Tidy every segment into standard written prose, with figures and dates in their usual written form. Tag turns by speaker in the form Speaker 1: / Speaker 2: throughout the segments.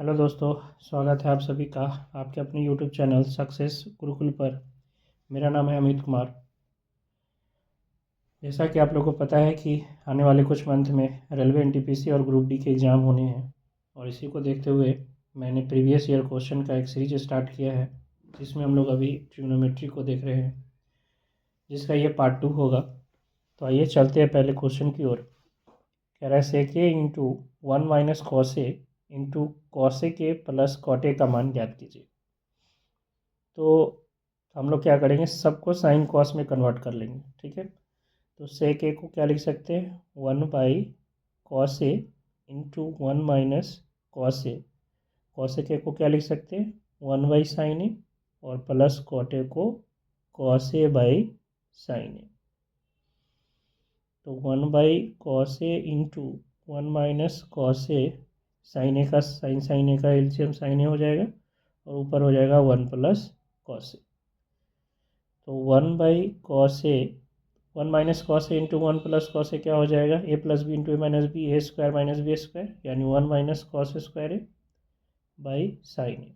Speaker 1: Hello दोस्तों, स्वागत है आप सभी का आपके अपने यूट्यूब चैनल सक्सेस गुरुकुल पर। मेरा नाम है अमित कुमार। जैसा कि आप लोगों को पता है कि आने वाले कुछ मंथ में रेलवे एनटीपीसी और ग्रुप डी के एग्ज़ाम होने हैं, और इसी को देखते हुए मैंने प्रीवियस ईयर क्वेश्चन का एक सीरीज स्टार्ट किया है, जिसमें हम लोग अभी ट्रिग्नोमेट्री को देख रहे हैं, जिसका ये पार्ट 2 होगा। तो आइए चलते हैं पहले क्वेश्चन की ओर। कह रहा है सेक ए into 1 minus cos A into cos ए के प्लस कॉट ए का मान ज्ञात कीजिए। तो हम लोग क्या करेंगे, सबको साइन कॉस में कन्वर्ट कर लेंगे। ठीक है, तो सेक ए को क्या लिख सकते हैं, 1 by cos A into 1 minus cos A. Cos A को क्या लिख सकते हैं, 1 बाई साइन ए, और प्लस कॉट ए को cos A by sine A. तो 1 by cos A into 1 minus cos A, sine A का साइन ए का एलसीएम साइन ए हो जाएगा, और ऊपर हो जाएगा 1 प्लस कॉस ए। तो 1 by cos A, 1 minus cos A into 1 plus cos A क्या हो जाएगा, A plus B into A minus B, A square minus B square, यानी 1 minus cos square A by sine A.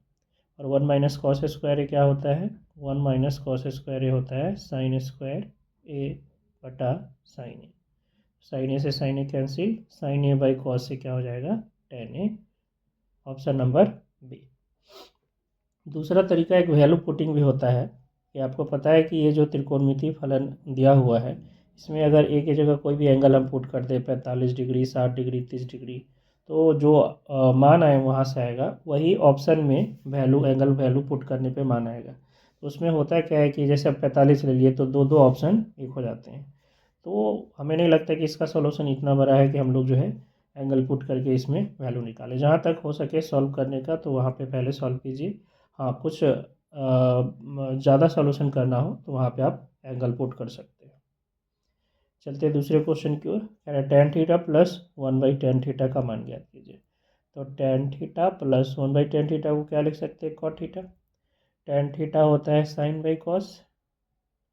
Speaker 1: और 1 minus cos square ए क्या होता है, 1 minus cos square ए होता है साइन स्क्वायर ए बटा साइन ए। साइन ए से sine A cancel, sine A by cos A क्या हो जाएगा, टेन ए। Option number B. दूसरा तरीका एक वैल्यू पुटिंग भी होता है कि आपको पता है कि ये जो त्रिकोणमितीय फलन दिया हुआ है, इसमें अगर ए की जगह कोई भी एंगल हम पुट कर दे, 45 डिग्री, 60 डिग्री, 30 डिग्री, तो जो मान आए वहाँ से आएगा, वही ऑप्शन में वैल्यू एंगल वैल्यू पुट करने पे मान आएगा। तो उसमें होता है क्या है कि जैसे अब 45 ले लिए तो दो दो ऑप्शन एक हो जाते हैं। तो हमें नहीं लगता कि इसका सॉल्यूशन इतना बड़ा है कि हम लोग जो है एंगल पुट करके इसमें वैल्यू निकालें। जहाँ तक हो सके सॉल्व करने का तो वहाँ पे पहले सॉल्व कीजिए। हाँ, कुछ ज़्यादा सॉल्यूशन करना हो तो वहाँ पे आप एंगल पुट कर सकते हैं। चलते हैं दूसरे क्वेश्चन की ओर। कह रहा है tan theta plus 1/tan theta का मान ज्ञात कीजिए। तो tan theta plus 1/tan theta को क्या लिख सकते हैं, कॉट थीटा। टेन थीटा होता है साइन बाई कॉस,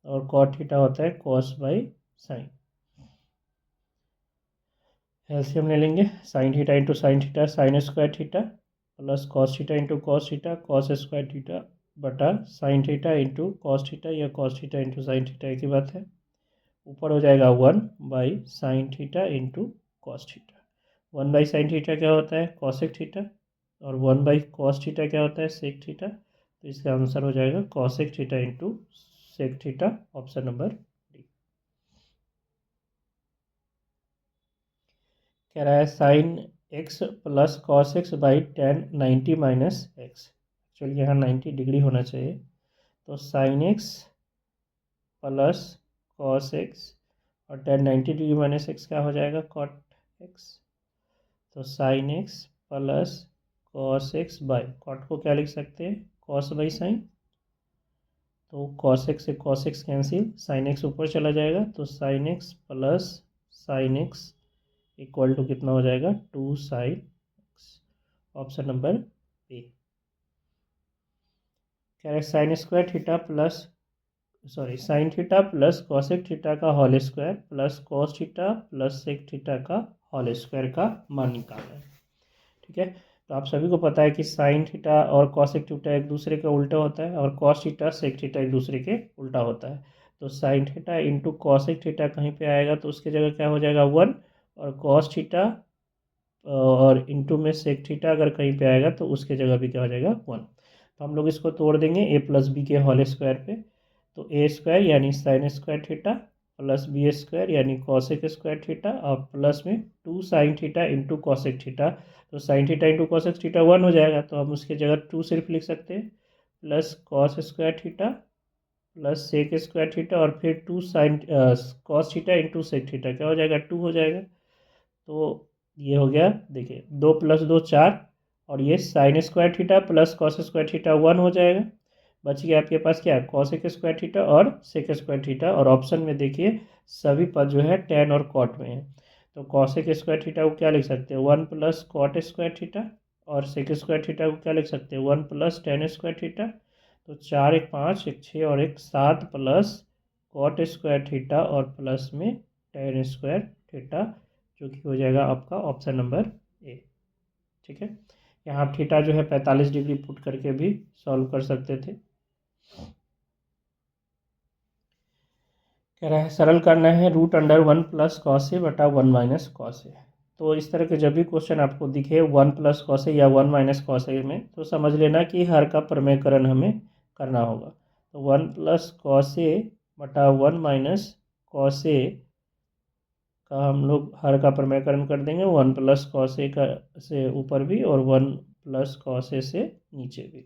Speaker 1: और कॉट थीटा होता है कॉस बाई साइन। एलसीएम ले लेंगे, sine theta into sine theta sine square theta, plus cos theta into cos theta cos square theta, बटा sine theta into cos theta या cos theta into sine theta, एक ही बात है। ऊपर हो जाएगा 1/sin theta into cos theta. 1/sin theta क्या होता है, कॉसेक थीटा, और 1/cos थीटा क्या होता है, सेक थीटा। तो इसका आंसर हो जाएगा cosec theta into sec theta. Option number D. कह रहा है sine x plus cos x by tan 90 माइनस एक्स। एक्चुअली यहाँ 90 डिग्री होना चाहिए। तो sine x plus cos x, और टेन 90 डिग्री माइनस एक्स क्या हो जाएगा, कॉट एक्स। तो sine x plus cos x by, cot को क्या लिख सकते हैं, कॉस बाई साइन। तो कॉस एक्स से cos x cancel, sine X ऊपर चला जाएगा, तो sine x plus sine X equal to कितना हो जाएगा, 2 sine X. Option number B. कह रहे sine square theta plus sine theta plus cosec theta का whole square plus cos theta plus sec theta का होल स्क्वायर का मान निकालना है। ठीक है, तो आप सभी को पता है कि साइन थीटा और कॉसेक थीटा एक दूसरे के उल्टा होता है, और कॉस थीटा सेक थीटा एक दूसरे के उल्टा होता है। तो sine theta into cosec theta कहीं पे आएगा तो उसकी जगह क्या हो जाएगा, 1, और कॉस थीटा और इंटू में सेक थीटा अगर कहीं पे आएगा तो उसके जगह भी क्या हो जाएगा, 1। तो हम लोग इसको तोड़ देंगे ए प्लस बी के होल स्क्वायर पे। तो ए स्क्वायर यानी sine square theta plus B square यानी कॉसेक स्क्वायर थीटा, और प्लस में 2 sine theta into cosec theta. तो sine theta into cosec theta 1 हो जाएगा, तो हम उसकी जगह 2 सिर्फ लिख सकते हैं, plus cos square theta plus sec square theta, और फिर 2 sine cos theta into sec theta क्या हो जाएगा, 2 हो जाएगा। तो ये हो गया, देखिए 2 + 2 4, और ये sign square theta plus cos square theta 1 हो जाएगा। बच गया आपके पास क्या, कॉसेक स्क्वायर थीटा और सेक स्क्वायर थीटा, और ऑप्शन में देखिए सभी पद जो है टेन और कॉट में है। तो कॉसेक स्क्वायर थीटा को क्या लिख सकते हैं, 1 प्लस कॉट स्क्वायर थीटा, और सेक स्क्वायर थीटा को क्या लिख सकते हैं, 1 प्लस टेन स्क्वायर थीटा। तो 4 1 5 1 6 और 1 7 प्लस कॉट स्क्वायर थीटा और प्लस में टेन स्क्वायर थीटा, जो कि हो जाएगा आपका ऑप्शन नंबर ए। ठीक है, यहाँ आप थीटा जो है 45 डिग्री पुट करके भी सॉल्व कर सकते थे। कह रहा है सरल करना है √1 प्लस कॉस ए बटा 1 माइनस कॉस ए। तो इस तरह के जब भी क्वेश्चन आपको दिखे 1 प्लस कॉस ए या 1 माइनस कॉस ए में, तो समझ लेना कि हर का प्रमेयकरण हमें करना होगा। तो 1 प्लस कॉस ए बटा 1 माइनस कॉस ए का हम लोग हर का प्रमेयकरण कर देंगे, 1 प्लस कॉस ए का से ऊपर भी और 1 प्लस कॉस ए से नीचे भी।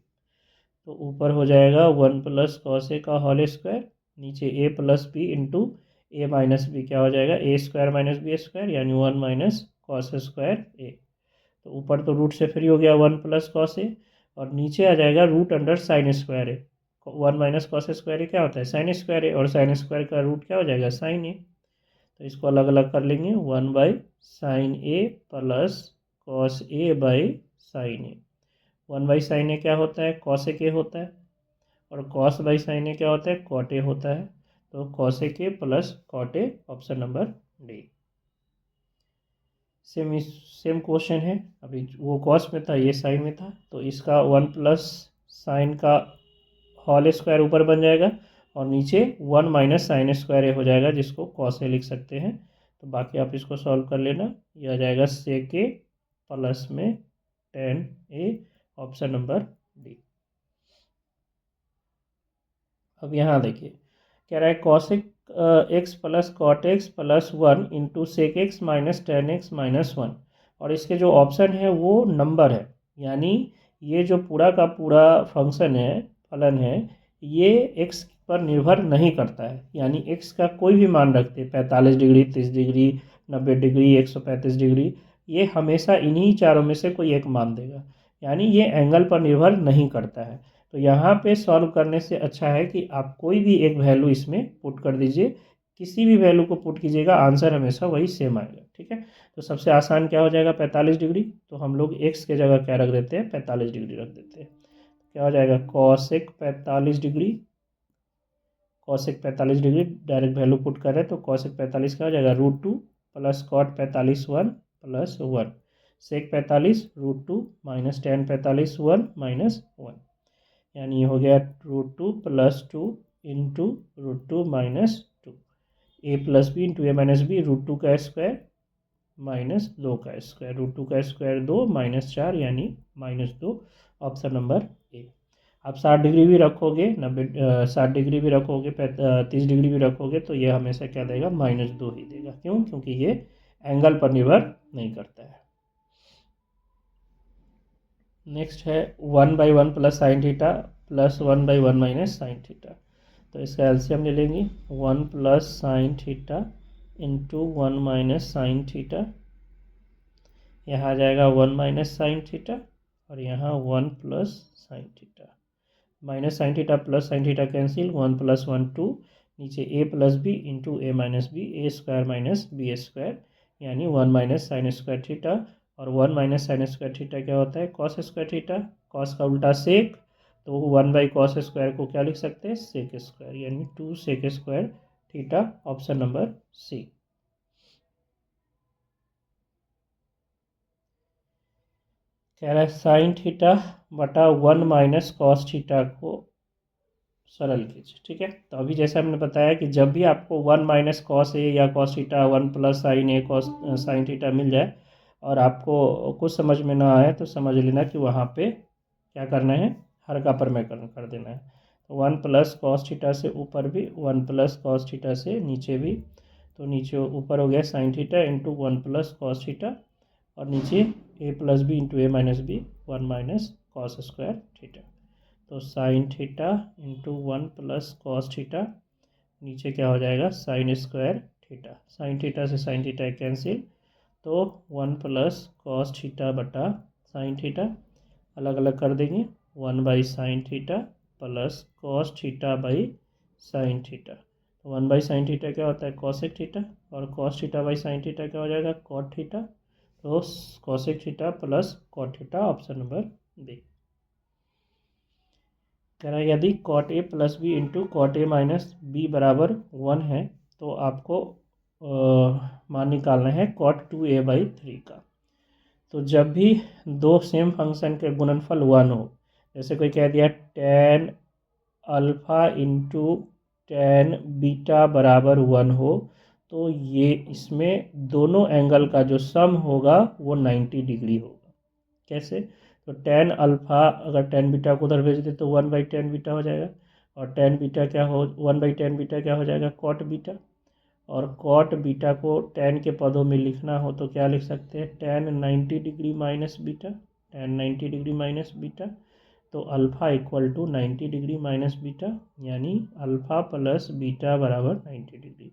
Speaker 1: तो ऊपर हो जाएगा 1 प्लस कॉस ए का होल स्क्वायर, नीचे A plus B into A minus B, क्या हो जाएगा ए स्क्वायर माइनस बी स्क्वायर, यानी 1 माइनस कॉस स्क्वायर ए। तो ऊपर तो रूट से फ्री हो गया 1 प्लस कॉस ए, और नीचे आ जाएगा रूट अंडर साइन स्क्वायर ए। 1 माइनस कॉस स्क्वायर ए क्या होता है साइन स्क्वायर ए, और साइन स्क्वायर का रूट क्या हो जाएगा साइन ए। तो इसको अलग अलग कर लेंगे, 1 by sine A plus cos A by sine A. 1 by sine A क्या होता है कॉसेक ए होता है, और कॉस बाई साइन ए क्या होता है कॉट ए होता है। तो cosec a plus cot a, option number D. Same question है, अभी वो कॉस में था ये साइन में था, तो इसका 1 प्लस साइन का होल स्क्वायर ऊपर बन जाएगा और नीचे 1 माइनस साइन स्क्वायर ए हो जाएगा, जिसको कॉस ए लिख सकते हैं। तो बाकी आप इसको सॉल्व कर लेना, ये आ जाएगा सेक ए प्लस में टेन ए, ऑप्शन नंबर डी। अब यहाँ देखिए कह रहा है cosec x plus cot x plus 1 into sec x minus tan x minus 1, और इसके जो ऑप्शन है वो नंबर है, यानी ये जो पूरा का पूरा फंक्शन है फलन है ये एक्स पर निर्भर नहीं करता है, यानी एक्स का कोई भी मान रखते 45 डिग्री 30 डिग्री 90 डिग्री 135 डिग्री, ये हमेशा इन्हीं चारों में से कोई एक मान देगा, यानी ये एंगल पर निर्भर नहीं करता है। तो यहाँ पे सॉल्व करने से अच्छा है कि आप कोई भी एक वैल्यू इसमें पुट कर दीजिए, किसी भी वैल्यू को पुट कीजिएगा आंसर हमेशा वही सेम आएगा, ठीक है। तो सबसे आसान क्या हो जाएगा 45 डिग्री, तो हम लोग एक्स के जगह क्या रख देते हैं 45 डिग्री रख देते हैं। क्या हो जाएगा cosec 45 degree, cosec 45 degree direct value put कर रहे हैं, तो कॉसेक 45 क्या हो जाएगा √2 प्लस कॉट 45 1 प्लस 1, सेक 45 √2 माइनस टेन 45 1 माइनस 1, यानी ये हो गया √2 plus 2 into √2 minus 2, A plus B into A minus B, √2 का स्क्वायर माइनस 2 का स्क्वायर, √2 का स्क्वायर 2 माइनस 4 यानी -2, ऑप्शन नंबर ए। आप 60 डिग्री भी रखोगे 60 डिग्री भी रखोगे 30 डिग्री भी रखोगे तो ये हमेशा क्या देगा -2 ही देगा। क्यों? क्योंकि ये एंगल पर निर्भर नहीं करता है। नेक्स्ट है 1/1 plus sine theta plus 1/1 minus sign theta. तो इसका एलसीएम ले लेंगे 1 plus sine theta into 1 minus sine theta, यहाँ आ जाएगा 1 माइनस साइन थीटा और यहाँ 1 plus sine theta, minus sign theta plus sine theta cancel, 1 plus 1 2, नीचे A plus B into A minus B, A square minus B square, यानी 1 minus sine square theta, और 1 minus sine square theta क्या होता है cos square theta, cos का उल्टा सेक, तो 1 by cos square को क्या लिख सकते हैं सेक स्क्वायर, यानी 2 sec square theta, option number C. कह रहा है साइन थीटा बटा 1 माइनस कॉस थीटा को सरल कीजिए, ठीक है। तो अभी जैसे हमने बताया कि जब भी आपको 1 माइनस कॉस ए या कॉस थीटा 1 प्लस साइन ए कॉस साइन थीटा मिल जाए और आपको कुछ समझ में ना आए तो समझ लेना कि वहाँ पे क्या करना है हर का प्रमेयकरण कर देना है। तो 1 प्लस कॉस थीटा से ऊपर भी 1 प्लस कॉस थीटा से नीचे भी, तो नीचे ऊपर हो गया sine theta into 1 plus cos theta और नीचे A plus B into A minus B 1 minus cos square theta. तो sine theta into 1 plus cos theta, नीचे क्या हो जाएगा sine square theta, sine theta से साइन थीटा कैंसिल, तो 1 plus cos theta बटा साइन थीटा, अलग अलग कर देंगे 1 by sine theta plus cos theta by sine theta. तो 1 बाई साइन थीटा क्या होता है कॉसेक थीटा, और cos theta by sine theta क्या हो जाएगा कॉट थीटा, तो cosec theta plus cot theta, option number B. कह रहा है यदि cot A plus B into cot A minus B बराबर 1 है तो आपको मान निकालना है कॉट 2a/3 का। तो जब भी दो सेम फंक्शन के गुणनफल 1 हो, जैसे कोई कह दिया tan alpha into tan beta बराबर 1 हो, तो ये इसमें दोनों एंगल का जो सम होगा वो 90 डिग्री होगा। कैसे? तो tan अल्फ़ा अगर tan बीटा को उधर भेज दे तो 1/tan बीटा हो जाएगा, और tan बीटा क्या हो 1/tan बीटा क्या हो जाएगा cot बीटा, और cot बीटा को tan के पदों में लिखना हो तो क्या लिख सकते हैं tan 90 degree minus beta, tan 90 degree minus beta, तो alpha equal to 90 degree minus beta, यानी अल्फ़ा प्लस बीटा बराबर 90 डिग्री।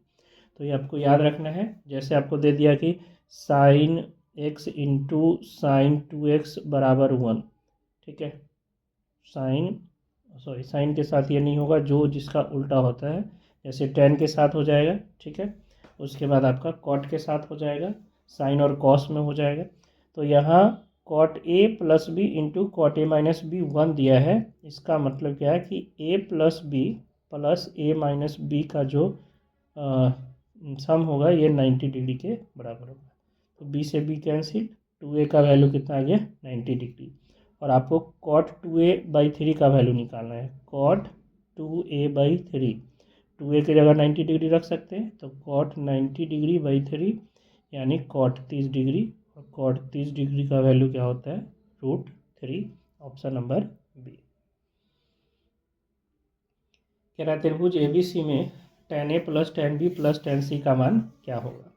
Speaker 1: तो ये आपको याद रखना है। जैसे आपको दे दिया कि sign x into sine 2x बराबर 1, ठीक है, साइन के साथ ये नहीं होगा, जो जिसका उल्टा होता है, जैसे tan के साथ हो जाएगा, ठीक है, उसके बाद आपका cot के साथ हो जाएगा, साइन और cos में हो जाएगा। तो यहाँ cot a plus B into cot a minus B 1 दिया है। इसका मतलब क्या है कि a plus B plus a minus B का जो सम होगा ये 90 डिग्री के बराबर होगा। तो b से b कैंसिल, 2a का वैल्यू कितना आ गया 90 डिग्री, और आपको cot 2a/3 का वैल्यू निकालना है। cot 2a/3, 2a की जगह 90 डिग्री रख सकते हैं, तो cot 90 डिग्री/3 यानी cot 30 डिग्री, और cot 30 डिग्री का वैल्यू क्या होता है √3, ऑप्शन नंबर बी। कह रहा है त्रिभुज ABC में tan a plus tan b plus tan c का मान क्या होगा।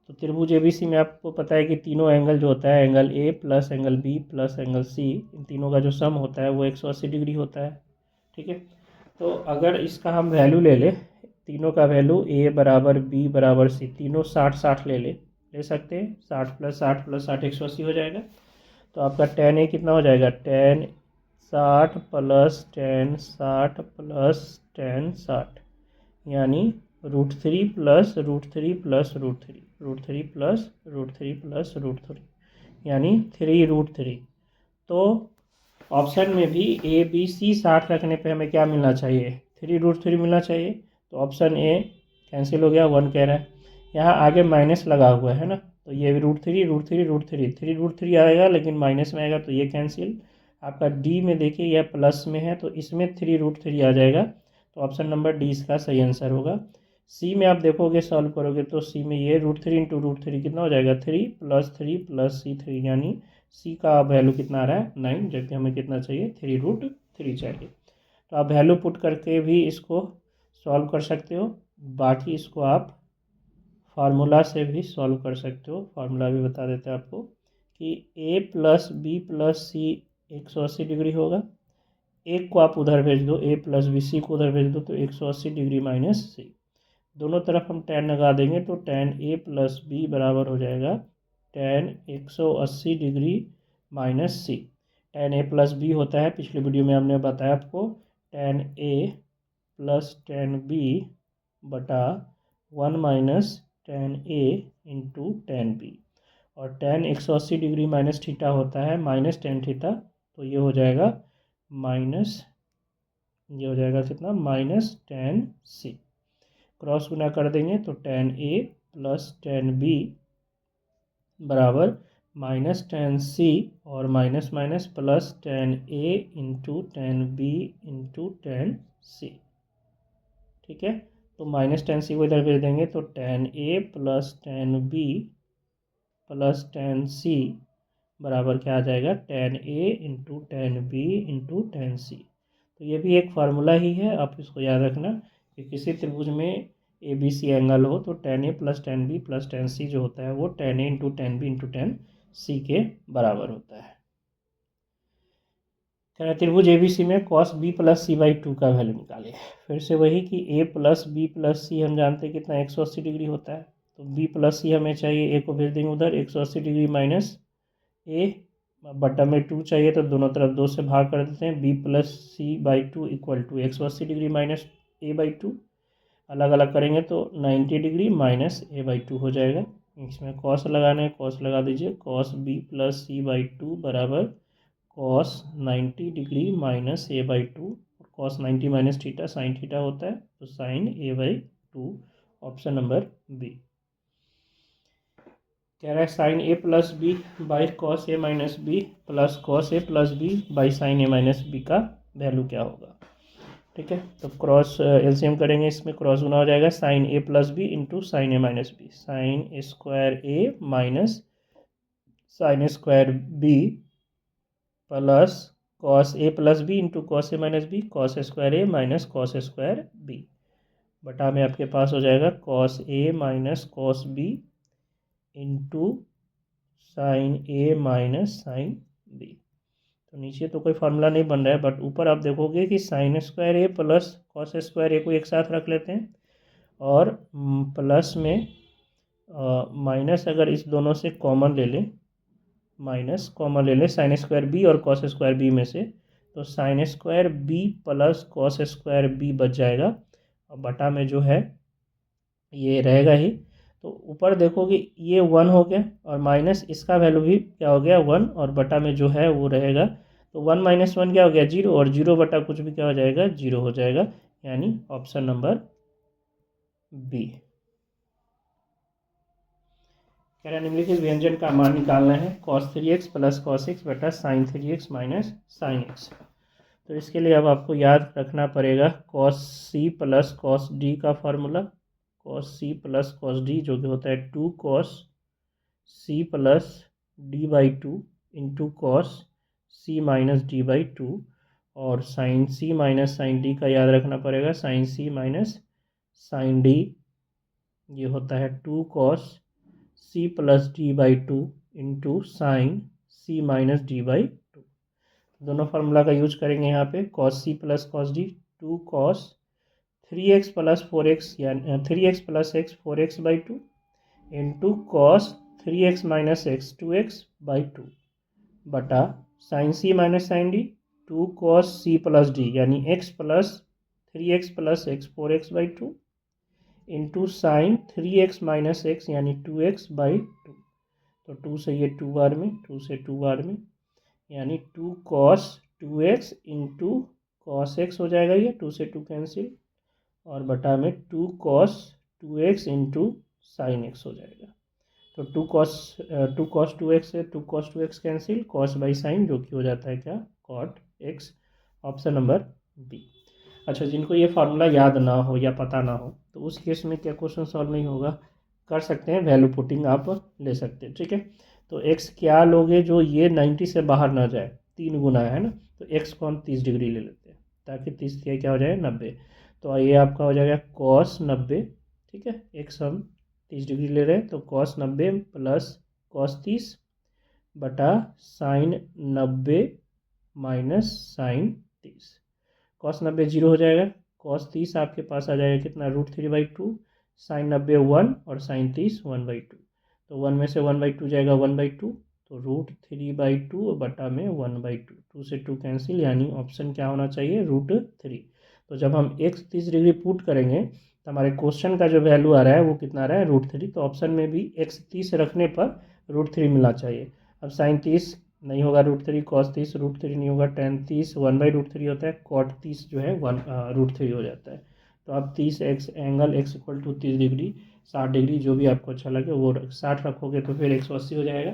Speaker 1: तो त्रिभुज ABC में आपको पता है कि तीनों एंगल जो होता है, angle A plus angle B plus angle C, इन तीनों का जो सम होता है वो 180 डिग्री होता है, ठीक है। तो अगर इसका हम वैल्यू ले ले, तीनों का वैल्यू A बराबर B बराबर C, तीनों 60-60 ले सकते हैं, 60 प्लस 60 प्लस 60 180 हो जाएगा। तो आपका tan A कितना हो जाएगा, tan 60 plus tan 60 plus tan 60, यानी √3 प्लस √3 प्लस √3, √3 प्लस √3 प्लस √3, यानी 3√3। तो ऑप्शन में भी ए बी सी 60 रखने पे हमें क्या मिलना चाहिए, 3√3 मिलना चाहिए। तो ऑप्शन ए कैंसिल हो गया, 1 कह रहा है। यहाँ आगे माइनस लगा हुआ है ना, तो ये √3 √3 √3, 3√3 आएगा लेकिन माइनस में आएगा, तो ये कैंसिल। आपका डी में देखिए यह प्लस में है, तो इसमें 3√3 आ जाएगा, तो ऑप्शन नंबर डी इसका सही आंसर होगा। सी में आप देखोगे सॉल्व करोगे तो सी में ये √3 इंटू √3 कितना हो जाएगा 3 प्लस 3 प्लस C3, यानी सी का वैल्यू कितना आ रहा है 9, जबकि हमें कितना चाहिए 3√3 चाहिए। तो आप वैल्यू पुट करके भी इसको सॉल्व कर सकते हो, बाकी इसको आप फार्मूला से भी सॉल्व कर सकते हो। फार्मूला भी बता देते हैं आपको कि a plus B plus C 180 degree होगा, एक को आप उधर भेज दो, a प्लस बी, सी को उधर भेज दो तो 180 डिग्री माइनस सी, दोनों तरफ हम tan लगा देंगे तो tan a प्लस बी बराबर हो जाएगा tan 180 degree minus C. tan a plus B होता है, पिछले वीडियो में हमने बताया आपको, tan a plus tan b बटा 1 minus tan a into tan b, और tan 180 डिग्री माइनस थीटा होता है माइनस tan थीटा, तो ये हो जाएगा माइनस, ये हो जाएगा कितना माइनस tan c। क्रॉस गुना कर देंगे तो tan a plus tan b बराबर माइनस tan c, और minus minus plus tan a into tan b into tan c, ठीक है। तो माइनस tan c को इधर भेज देंगे तो tan a plus tan b plus tan c बराबर क्या आ जाएगा tan a into tan b into tan c। तो ये भी एक फार्मूला ही है, आप इसको याद रखना कि किसी त्रिभुज में ए बी सी एंगल हो तो tan a plus tan b plus tan c जो होता है वो tan a into tan b into tan c के बराबर होता है। त्रिभुज ABC में cos b प्लस c/2 का वैल्यू निकालिए। फिर से वही कि a plus b plus c हम जानते हैं कितना 180 डिग्री होता है, तो b प्लस c हमें चाहिए, a को भेज देंगे उधर 180 डिग्री माइनस a बटा में 2 चाहिए, तो दोनों तरफ 2 से भाग कर देते हैं, b plus c/2 equal to 180 degree minus a/2, अलग अलग करेंगे तो 90 डिग्री माइनस a/2 हो जाएगा। इसमें कॉस लगाना है, कॉस लगा दीजिए, cos b प्लस c/2 बराबर cos 90 degree minus a/2, cos 90 minus theta sine theta होता है, तो sign a/2, option number B. कह रहा है sine A plus B by cos A minus B plus cos A plus B by sine A minus B का value क्या होगा। ठीक है, तो क्रॉस एलसीएम करेंगे, इसमें क्रॉस गुना हो जाएगा sine A plus B into sine A minus B, sine square A minus sine square B plus cos A plus B into cos A minus B, cos square A minus cos square B बटा में आपके पास हो जाएगा cos A minus cos B into sine A minus sine B. तो नीचे तो कोई फार्मूला नहीं बन रहा है, बट ऊपर आप देखोगे कि साइन स्क्वायर ए प्लस कॉस स्क्वायर ए को एक साथ रख लेते हैं और प्लस में माइनस अगर इस दोनों से कॉमन ले लें, माइनस कॉमन ले लें साइन स्क्वायर बी और कॉस स्क्वायर बी में से, तो sine square B plus cos square B बच जाएगा और बटा में जो है ये रहेगा ही। तो ऊपर देखोगे ये 1 हो गया और माइनस इसका वैल्यू भी क्या हो गया 1 और बटा में जो है वो रहेगा, तो 1 माइनस 1 क्या हो गया 0 और 0 बटा कुछ भी क्या हो जाएगा 0 हो जाएगा, यानी ऑप्शन नंबर बी। कह रहा निम्नलिखित व्यंजन का मान निकालना है cos 3x plus cos X बटा sine 3x minus sine X. तो इसके लिए अब आपको याद रखना पड़ेगा cos c plus cos D का formula, cos c plus cos D जो कि होता है 2 cos c plus D by 2 into cos c minus D by 2, और sine c minus sine D का याद रखना पड़ेगा sine c minus sine D, ये होता है 2 cos c plus D by 2 into sine c minus D by 2। दोनों formula का यूज करेंगे यहाँ पे, cos c plus cos D 2 cos 3x plus 4x यानी 3x plus x 4x by 2 into cos 3x minus x 2x by 2 बटा sine c minus sine D 2 cos c plus D यानी x plus 3x plus x 4x by 2 into sine 3x minus X यानी 2x by 2। तो 2 से ये 2 बार में, 2 से 2 बार में, यानी 2 cos 2x into cos x हो जाएगा, ये 2 से 2 कैंसिल और बटा में 2 cos 2x into sine x हो जाएगा। तो 2 cos 2x से 2 cos 2x cancel, cos by sine जो कि हो जाता है क्या cot x, option number B. अच्छा, जिनको ये फार्मूला याद ना हो या पता ना हो तो उस केस में क्या क्वेश्चन सॉल्व नहीं होगा, कर सकते हैं वैल्यू पुटिंग आप ले सकते हैं। ठीक है, तो x क्या लोगे जो ये 90 से बाहर ना जाए, 3 गुना है ना, तो x को हम 30 डिग्री ले लेते हैं ताकि 30 क्या हो जाए 90, तो ये आपका हो जाएगा cos 90। ठीक है, x हम 30 डिग्री ले रहे हैं तो cos 90 प्लस cos 30 बटा साइन 90 माइनस साइन 30, cos 90 0 हो जाएगा, cos 30 आपके पास आ जाएगा कितना √3/2, साइन 90 1 और साइन 30 1/2, तो 1 में से 1/2 जाएगा 1/2, तो √3/2 बटा में 1/2, 2 से 2 कैंसिल, यानी ऑप्शन क्या होना चाहिए √3। तो जब हम x 30 डिग्री पुट करेंगे तो हमारे क्वेश्चन का जो वैल्यू आ रहा है वो कितना आ रहा है √3, तो ऑप्शन में भी x 30 रखने पर √3 मिलना चाहिए। अब साइन 30 नहीं होगा √3, cos 30 √3 नहीं होगा, tan 30 1/√3 होता है, cot 30 जो है √3 हो जाता है। तो आप 30x angle x equal to 30 degree 60 degree जो भी आपको अच्छा लगे वो 60 रखोगे तो फिर 180 हो जाएगा,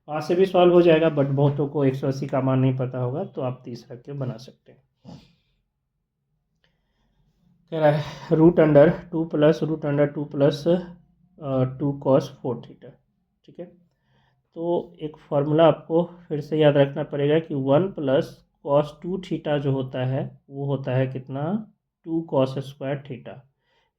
Speaker 1: वहाँ से भी सॉल्व हो जाएगा, बट बहुतों को 180 का मान नहीं पता होगा तो आप 30 रख के बना सकते हैं। कह रहा है √2 प्लस √2 प्लस 2 cos 4 थीटा। ठीक है, तो एक फार्मूला आपको फिर से याद रखना पड़ेगा कि 1 प्लस cos 2 थीटा जो होता है वो होता है कितना 2 cos स्क्वायर थीटा।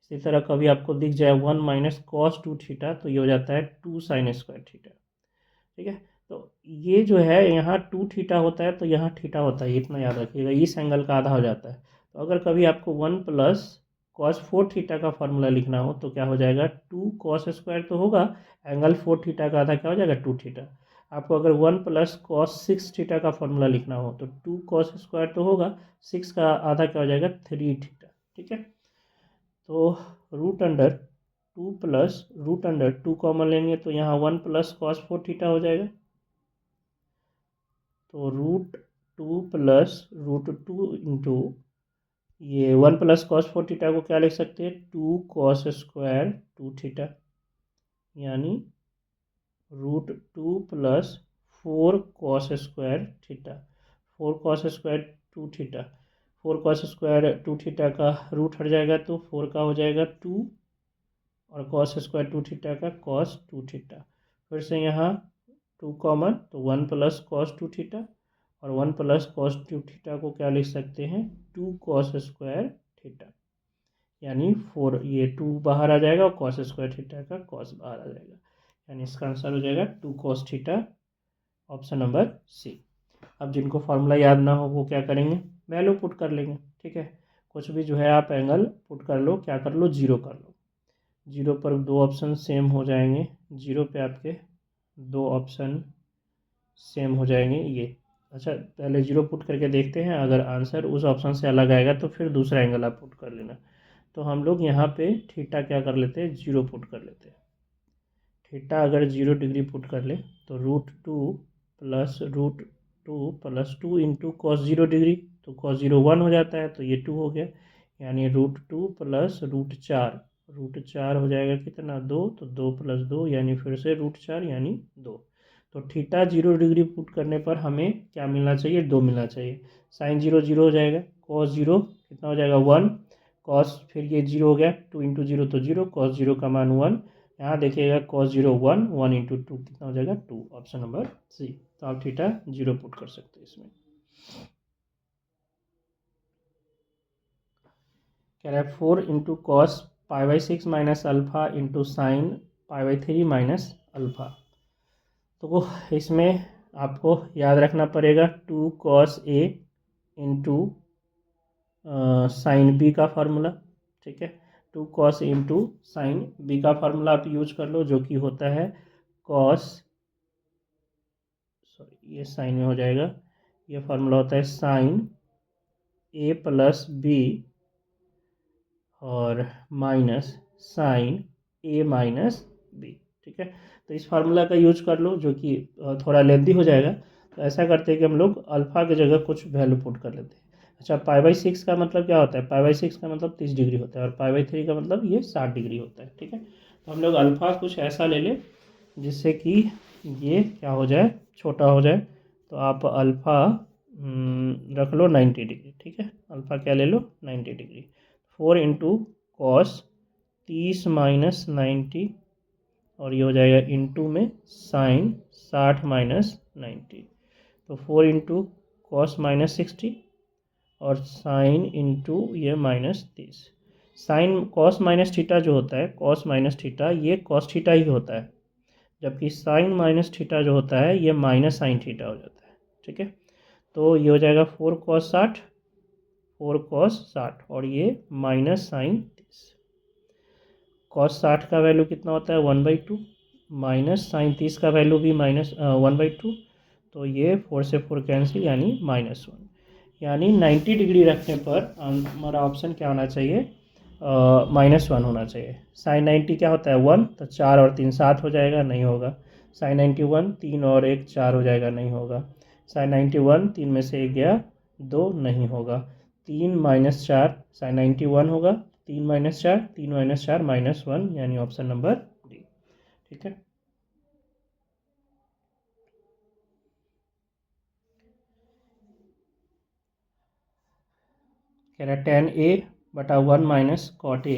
Speaker 1: इसी तरह कभी आपको दिख जाए 1 माइनस cos 2 थीटा तो ये हो जाता है 2 साइन स्क्वायर थीटा। ठीक है, तो ये जो है यहाँ 2 थीटा होता है तो यहाँ थीटा होता है, इतना याद रखिएगा, इस एंगल का आधा हो जाता है। तो अगर कभी आपको 1 प्लस cos 4 थीटा का फार्मूला लिखना हो तो क्या हो जाएगा 2 cos स्क्वायर तो होगा, एंगल 4 थीटा का आधा क्या हो जाएगा 2 थीटा। आपको अगर 1 प्लस cos 6 थीटा का फार्मूला लिखना हो तो 2 cos स्क्वायर तो होगा, 6 का आधा क्या हो जाएगा 3 थीटा। ठीक है, तो √2 प्लस √2 कॉमन लेंगे तो यहाँ 1 प्लस cos 4 थीटा हो जाएगा, तो √2 प्लस √2 इंटू ये 1 प्लस cos 4 थीटा को क्या लिख सकते हैं 2 cos स्क्वायर 2 थीटा, यानी √2 plus 4 cos square theta. 4 cos square 2 theta, 4 cos square 2 theta का रूट हट जाएगा तो 4 का हो जाएगा 2, और कॉस स्क्वायर 2 थीटा का कॉस 2 थीटा। फिर से यहाँ 2 कॉमन, तो 1 प्लस कॉस 2 थीटा, और 1 प्लस कॉस 2 थीटा को क्या लिख सकते हैं, 2 कॉस स्क्वायर थीटा, यानी 4, ये 2 बाहर आ जाएगा और कॉस स्क्वायर थीटा का कॉस बाहर आ जाएगा, यानी इसका आंसर हो जाएगा 2 cos theta, option number C. अब जिनको फार्मूला याद ना हो वो क्या करेंगे, वैल्यू पुट कर लेंगे। ठीक है, कुछ भी जो है आप एंगल पुट कर लो, क्या कर लो, जीरो कर लो। जीरो पर दो ऑप्शन सेम हो जाएंगे, जीरो पे आपके दो ऑप्शन सेम हो जाएंगे ये। अच्छा, पहले जीरो पुट करके देखते हैं, अगर आंसर उस ऑप्शन से अलग आएगा तो फिर दूसरा एंगल आप पुट कर लेना। तो हम लोग यहाँ पे थीटा क्या कर लेते हैं, जीरो पुट कर लेते हैं। थीटा अगर 0 डिग्री पुट कर ले तो √2 इंटू कॉस 0 डिग्री, तो कॉस 0 1 हो जाता है, तो ये 2 हो गया, यानी √2 प्लस √4, √4 हो जाएगा कितना, 2, तो 2 प्लस 2 यानी फिर से √4 यानी 2। तो थीटा 0 डिग्री पुट करने पर हमें क्या मिलना चाहिए, 2 मिलना चाहिए। साइन 0 0 हो जाएगा, कॉस 0 कितना हो जाएगा, 1, कॉस फिर ये 0 हो गया, 2 इंटू 0 तो 0, कॉस 0 का मान 1, यहाँ देखिएगा कॉस 0 1, 1 इंटू 2 कितना हो जाएगा, 2, ऑप्शन नंबर सी। तो आप थीटा 0 पुट कर सकते हैं इसमें। कह रहा है 4 into cos π/6 minus alpha into sine π/3 minus alpha. तो इसमें आपको याद रखना पड़ेगा 2 cos A into sine B का फार्मूला। ठीक है, 2 कॉस इंटू साइन बी का फार्मूला आप यूज कर लो, जो कि होता है कॉस, सॉरी ये साइन में हो जाएगा, ये फार्मूला होता है साइन ए प्लस बी और minus sign A minus B. ठीक है, तो इस फार्मूला का यूज कर लो, जो कि थोड़ा लेंथी हो जाएगा। तो ऐसा करते हैं कि हम लोग अल्फा की जगह कुछ वैल्यू पुट कर लेते हैं। अच्छा, π/6 का मतलब क्या होता है, π/6 का मतलब 30 डिग्री होता है, और π/3 का मतलब ये 60 डिग्री होता है। ठीक है, तो हम लोग अल्फा कुछ ऐसा ले लें जिससे कि ये क्या हो जाए, छोटा हो जाए। तो आप अल्फ़ा रख लो 90 डिग्री। ठीक है, अल्फ़ा क्या ले लो, 90 डिग्री। 4 इंटू कॉस 30 माइनस 90, और ये हो जाएगा इंटू में साइन 60 माइनस 90, तो 4 इंटू कॉस माइनस 60 और साइन इंटू ये minus 30। Sine cos minus theta जो होता है, कॉस माइनस थीटा ये कॉस थीटा ही होता है, जबकि साइन माइनस थीटा जो होता है ये माइनस साइन थीटा हो जाता है। ठीक है, तो ये हो जाएगा 4 कॉस 60, 4 कॉस 60, और ये माइनस साइन 30। कॉस 60 का वैल्यू कितना होता है, 1/2, माइनस साइन 30 का वैल्यू भी माइनस 1/2, तो ये 4 से 4 कैंसिल, यानी -1, यानी 90 डिग्री रखने पर हमारा ऑप्शन क्या होना चाहिए, -1 होना चाहिए। साइन 90 क्या होता है, 1, तो 4 और 3 7 हो जाएगा, नहीं होगा। साइन 91 3 और 1 4 हो जाएगा, नहीं होगा। साइन 91 3 में से 1 गया 2, नहीं होगा। 3 - 4 साइन 91 होगा, 3 - 4 3 - 4 -1, यानी ऑप्शन नंबर डी। ठीक है, कह रहा है tan a बटा 1 minus cot A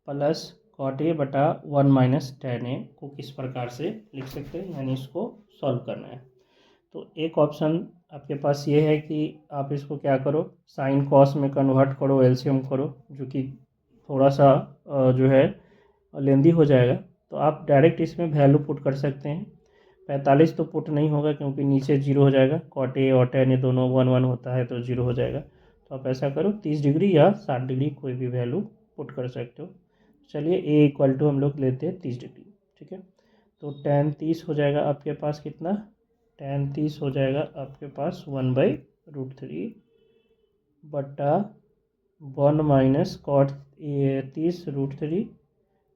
Speaker 1: plus cot A बटा 1 माइनस tan a को किस प्रकार से लिख सकते हैं, यानी इसको सॉल्व करना है। तो एक ऑप्शन आपके पास ये है कि आप इसको क्या करो, साइन कॉस में कन्वर्ट करो, एलसीएम करो, जो कि थोड़ा सा जो है लेंदी हो जाएगा। तो आप डायरेक्ट इसमें वैल्यू पुट कर सकते हैं। 45 तो पुट नहीं होगा क्योंकि नीचे 0 हो जाएगा, कॉट ए और tan ए दोनों 1 1 होता है, तो 0 हो जाएगा। तो आप ऐसा करो 30 डिग्री या 60 डिग्री कोई भी वैल्यू पुट कर सकते हो। चलिए a इक्वल टू हम लोग लेते हैं 30 डिग्री। ठीक है, तो tan 30 हो जाएगा आपके पास कितना, tan 30 हो जाएगा आपके पास 1/√3 बटा 1 माइनस कॉट 30√3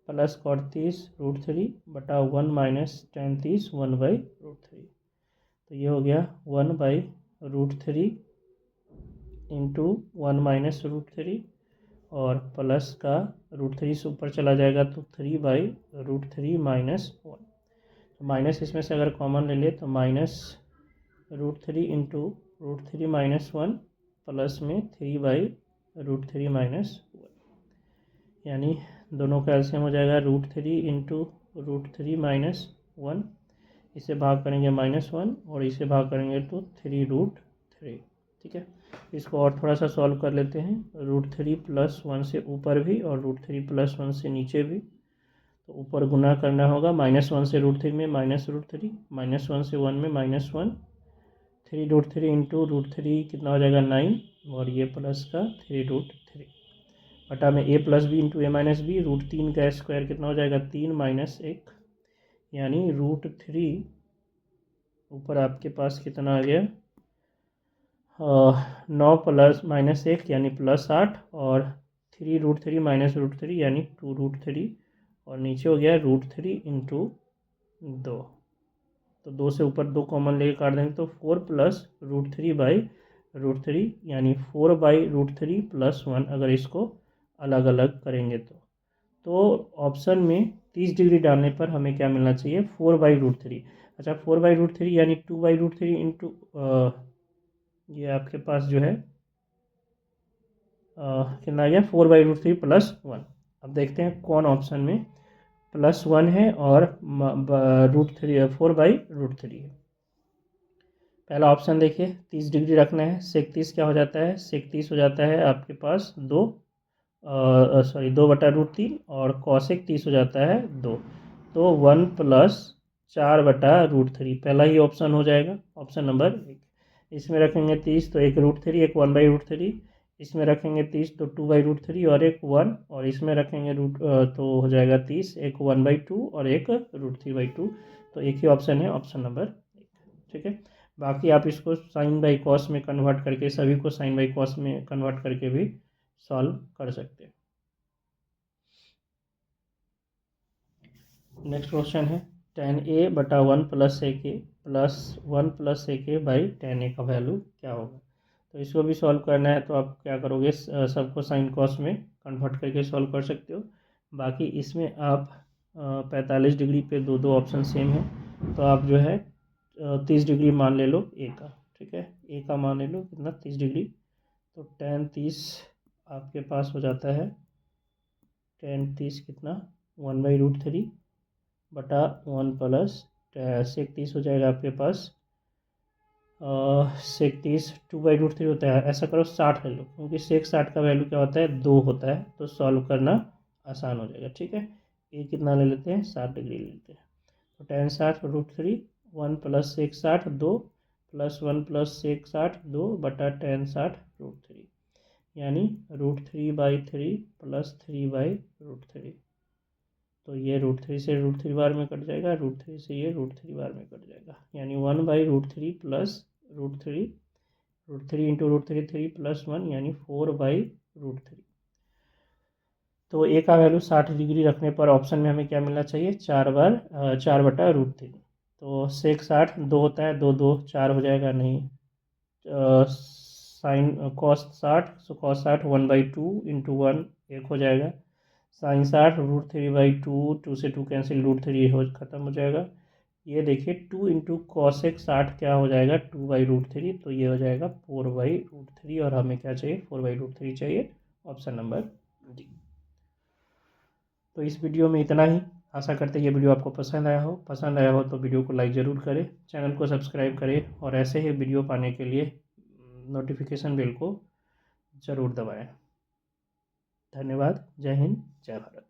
Speaker 1: प्लस कॉट 30√3 बटा 1 माइनस tan 30 1/√3। तो ये हो गया 1/√3 इंटू 1 माइनस √3, और प्लस का √3 से ऊपर चला जाएगा तो 3/√3 - 1। तो माइनस इसमें से अगर कॉमन ले ले तो माइनस √3 इंटू √3 माइनस 1 प्लस में 3/√3 माइनस 1, यानी दोनों का एलसीएम हो जाएगा √3 इंटू √3 माइनस 1, इसे भाग करेंगे -1 और इसे भाग करेंगे तो 3√3। ठीक है, इसको और थोड़ा सा सॉल्व कर लेते हैं। √3 + 1 से ऊपर भी और √3 + 1 से नीचे भी, तो ऊपर गुना करना होगा। -1 से √3 में -√3, -1 से 1 में -1, 3√3 इंटू √3 कितना हो जाएगा 9, और ये प्लस का 3√3 बटा में a + b into a - b, √3 का स्क्वायर कितना हो जाएगा 3 - 1, यानी √3 ऊपर आपके पास कितना आ गया 9 + -1 यानी +8, और 3√3 - √3 यानी 2√3, और नीचे हो गया √3 इंटू 2, तो 2 से ऊपर 2 कॉमन लेके काट देंगे तो 4 + √3/√3 यानी 4/√3 + 1, अगर इसको अलग अलग करेंगे तो ऑप्शन में 30 डिग्री डालने पर हमें क्या मिलना चाहिए 4/√3। अच्छा, 4/√3 यानी 2/√3 इंटू ये आपके पास जो है कितना आ गया 4/√3 + 1। अब देखते हैं कौन ऑप्शन में +1 है और √3 4/√3 है। पहला ऑप्शन देखिए, 30 डिग्री रखना है। सेक 30 क्या हो जाता है, सेक 30 हो जाता है आपके पास 2/√3, और कॉसेक 30 हो जाता है 2, तो 1 + 4/√3 पहला ही ऑप्शन हो जाएगा, ऑप्शन नंबर 1। इसमें रखेंगे 30 तो एक √3, एक 1/√3, इसमें रखेंगे 30 तो 2/√3 और एक 1, और इसमें रखेंगे तो हो जाएगा 30, एक 1/2 और एक √3/2, तो एक ही ऑप्शन है, ऑप्शन नंबर 1। ठीक है, बाकी आप इसको साइन बाई कॉस में कन्वर्ट करके, सभी को साइन बाई कॉस में कन्वर्ट करके भी सॉल्व कर सकते हैं। नेक्स्ट क्वेश्चन है tan a बटा 1 + sec a plus 1 + sec a by tan a का वैल्यू क्या होगा। तो इसको भी सॉल्व करना है तो आप क्या करोगे, सबको साइन कॉस में कन्वर्ट करके सॉल्व कर सकते हो। बाकी इसमें आप 45 डिग्री पे दो ऑप्शन सेम है, तो आप जो है 30 डिग्री मान ले लो ए का। ठीक है, ए का मान ले लो कितना 30 डिग्री, तो tan 30 आपके पास हो जाता है tan 30 कितना 1/√3 बटा 1 प्लस सेक 30 हो जाएगा आपके पास सेक 30 2/√3 होता है। ऐसा करो 60 ले लो, क्योंकि सेक 60 का वैल्यू क्या होता है 2 होता है, तो सॉल्व करना आसान हो जाएगा। ठीक है, ये कितना ले लेते हैं 60 डिग्री ले लेते हैं, तो tan 60 √3 1 + सेक 60 2 + 1 + सेक 60 2 बटा tan 60 √3, यानी √3/3 + 3/√3, तो ये √3 से √3 बार में कट जाएगा, √3 से ये √3 बार में कट जाएगा, यानी 1/√3 + √3 इंटू √3 3 + 1 यानी 4/√3। तो ए का वैल्यू 60 डिग्री रखने पर ऑप्शन में हमें क्या मिलना चाहिए 4/√3। तो सेक 60 2 होता है, 2 2 4 हो जाएगा, नहीं sine cos 60, so cos 60 1/2 into 1 1 हो जाएगा, साइन 60 √3/2 2 से 2 कैंसिल, √3 हो खत्म हो जाएगा। ये देखिए 2 इंटू कॉसेक 60 क्या हो जाएगा 2/√3, तो ये हो जाएगा 4/√3, और हमें क्या चाहिए 4/√3 चाहिए, ऑप्शन नंबर डी। तो इस वीडियो में इतना ही। आशा करते हैं ये वीडियो आपको पसंद आया हो तो वीडियो को लाइक ज़रूर करें, चैनल को सब्सक्राइब करें, और ऐसे ही वीडियो पाने के लिए नोटिफिकेशन बेल को ज़रूर दबाएं। धन्यवाद। जय हिंद, जय भारत।